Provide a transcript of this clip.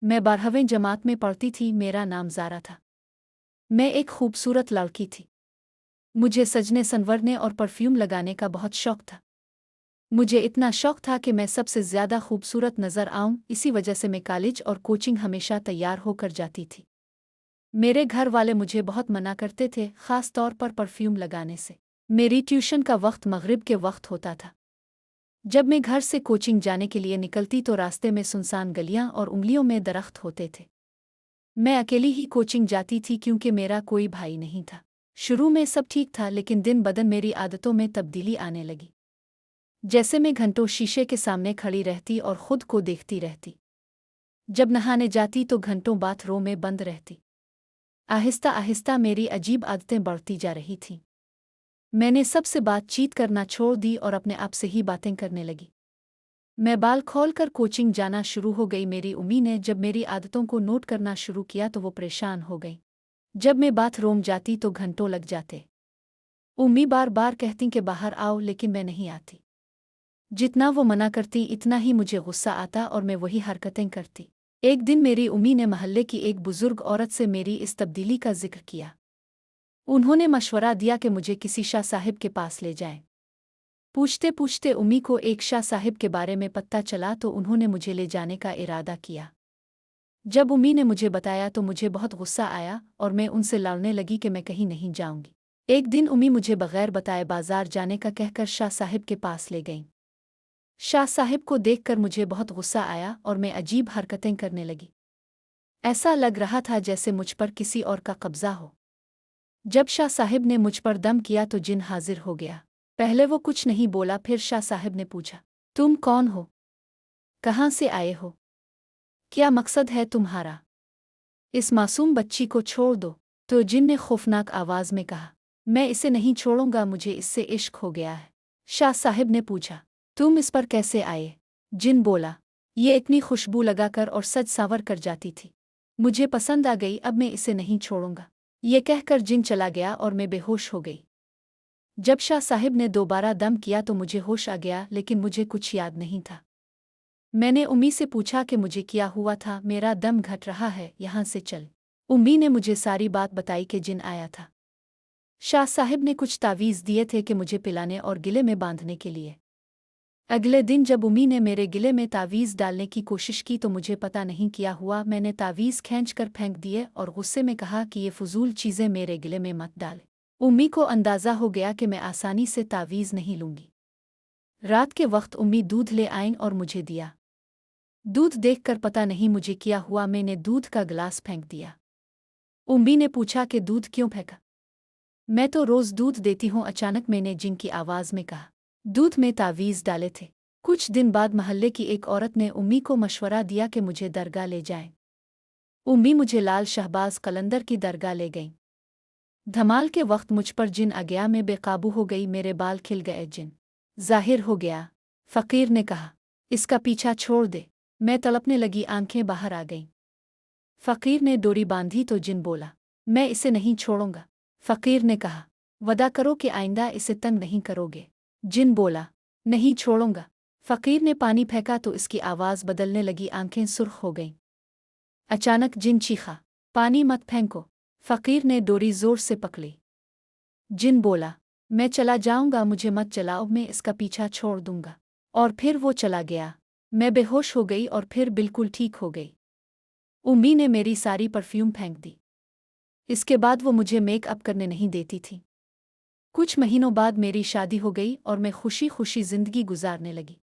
मैं 12वीं जमात में पढ़ती थी। मेरा नाम ज़ारा था। मैं एक खूबसूरत लड़की थी। मुझे सजने संवरने और परफ्यूम लगाने का बहुत शौक था। मुझे इतना शौक था कि मैं सबसे ज़्यादा खूबसूरत नज़र आऊं। इसी वजह से मैं कॉलेज और कोचिंग हमेशा तैयार होकर जाती थी। मेरे घर वाले मुझे बहुत मना करते थे, ख़ास तौर पर परफ्यूम लगाने से। मेरी ट्यूशन का वक्त मगरिब के वक्त होता था। जब मैं घर से कोचिंग जाने के लिए निकलती तो रास्ते में सुनसान गलियां और उंगलियों में दरख्त होते थे। मैं अकेली ही कोचिंग जाती थी क्योंकि मेरा कोई भाई नहीं था। शुरू में सब ठीक था, लेकिन दिन बदन मेरी आदतों में तब्दीली आने लगी। जैसे मैं घंटों शीशे के सामने खड़ी रहती और खुद को देखती रहती। जब नहाने जाती तो घंटों बाथरूम में बंद रहती। आहिस्ता आहिस्ता मेरी अजीब आदतें बढ़ती जा रही थीं। मैंने सबसे बातचीत करना छोड़ दी और अपने आप से ही बातें करने लगी। मैं बाल खोलकर कोचिंग जाना शुरू हो गई। मेरी उम्मी ने जब मेरी आदतों को नोट करना शुरू किया तो वो परेशान हो गई। जब मैं बाथरूम जाती तो घंटों लग जाते। उम्मी बार बार कहती कि बाहर आओ, लेकिन मैं नहीं आती। जितना वो मना करती इतना ही मुझे गुस्सा आता और मैं वही हरकतें करती। एक दिन मेरी उम्मी ने महल्ले की एक बुजुर्ग औरत से मेरी इस तब्दीली का जिक्र किया। उन्होंने मशवरा दिया कि मुझे किसी शाह साहिब के पास ले जाएं। पूछते पूछते उम्मी को एक शाह साहिब के बारे में पता चला तो उन्होंने मुझे ले जाने का इरादा किया। जब उम्मी ने मुझे बताया तो मुझे बहुत गुस्सा आया और मैं उनसे लड़ने लगी कि मैं कहीं नहीं जाऊंगी। एक दिन उम्मी मुझे बगैर बताए बाजार जाने का कहकर शाह साहिब के पास ले गईं। शाह साहिब को देखकर मुझे बहुत गुस्सा आया और मैं अजीब हरकतें करने लगी। ऐसा लग रहा था जैसे मुझ पर किसी और का कब्जा हो। जब शाह साहिब ने मुझ पर दम किया तो जिन हाजिर हो गया। पहले वो कुछ नहीं बोला, फिर शाह साहिब ने पूछा, तुम कौन हो? कहाँ से आए हो? क्या मकसद है तुम्हारा? इस मासूम बच्ची को छोड़ दो। तो जिन ने खौफनाक आवाज में कहा, मैं इसे नहीं छोड़ूंगा, मुझे इससे इश्क हो गया है। शाह साहिब ने पूछा, तुम इस पर कैसे आए? जिन बोला, ये इतनी खुशबू लगाकर और सज सावर कर जाती थी, मुझे पसंद आ गई, अब मैं इसे नहीं छोड़ूंगा। ये कहकर जिन चला गया और मैं बेहोश हो गई। जब शाह साहिब ने दोबारा दम किया तो मुझे होश आ गया, लेकिन मुझे कुछ याद नहीं था। मैंने उम्मी से पूछा कि मुझे क्या हुआ था, मेरा दम घट रहा है, यहाँ से चल। उम्मी ने मुझे सारी बात बताई कि जिन आया था। शाह साहिब ने कुछ तावीज़ दिए थे कि मुझे पिलाने और गिले में बांधने के लिए। अगले दिन जब उम्मी ने मेरे गिले में तावीज़ डालने की कोशिश की तो मुझे पता नहीं क्या हुआ, मैंने तावीज़ खींचकर फेंक दिए और गुस्से में कहा कि ये फजूल चीज़ें मेरे गिले में मत डाल। उम्मी को अंदाज़ा हो गया कि मैं आसानी से तावीज़ नहीं लूँगी। रात के वक्त उम्मी दूध ले आईं और मुझे दिया। दूध देखकर पता नहीं मुझे क्या हुआ, मैंने दूध का गिलास फेंक दिया। उम्मी ने पूछा कि दूध क्यों फेंका? मैं तो रोज़ दूध देती हूँ। अचानक मैंने जिन की आवाज़ में कहा, दूध में तावीज़ डाले थे। कुछ दिन बाद महल्ले की एक औरत ने उम्मी को मशवरा दिया कि मुझे दरगाह ले जाएं। उम्मी मुझे लाल शहबाज कलंदर की दरगाह ले गईं। धमाल के वक्त मुझ पर जिन आ गया, मैं बेकाबू हो गई, मेरे बाल खिल गए, जिन जाहिर हो गया। फ़कीर ने कहा, इसका पीछा छोड़ दे। मैं तड़पने लगी, आंखें बाहर आ गईं। फ़कीर ने डोरी बांधी तो जिन बोला, मैं इसे नहीं छोड़ूंगा। फ़कीर ने कहा, वदा करो कि आइंदा इसे तंग नहीं करोगे। जिन बोला, नहीं छोड़ूंगा। फ़कीर ने पानी फेंका तो इसकी आवाज़ बदलने लगी, आंखें सुर्ख हो गईं। अचानक जिन चीखा, पानी मत फेंको। फ़कीर ने डोरी ज़ोर से पकड़ी। जिन बोला, मैं चला जाऊंगा, मुझे मत जलाओ, मैं इसका पीछा छोड़ दूंगा। और फिर वो चला गया। मैं बेहोश हो गई और फिर बिल्कुल ठीक हो गई। उम्मी ने मेरी सारी परफ्यूम फेंक दी। इसके बाद वो मुझे मेकअप करने नहीं देती थी। कुछ महीनों बाद मेरी शादी हो गई और मैं खुशी खुशी जिंदगी गुजारने लगी।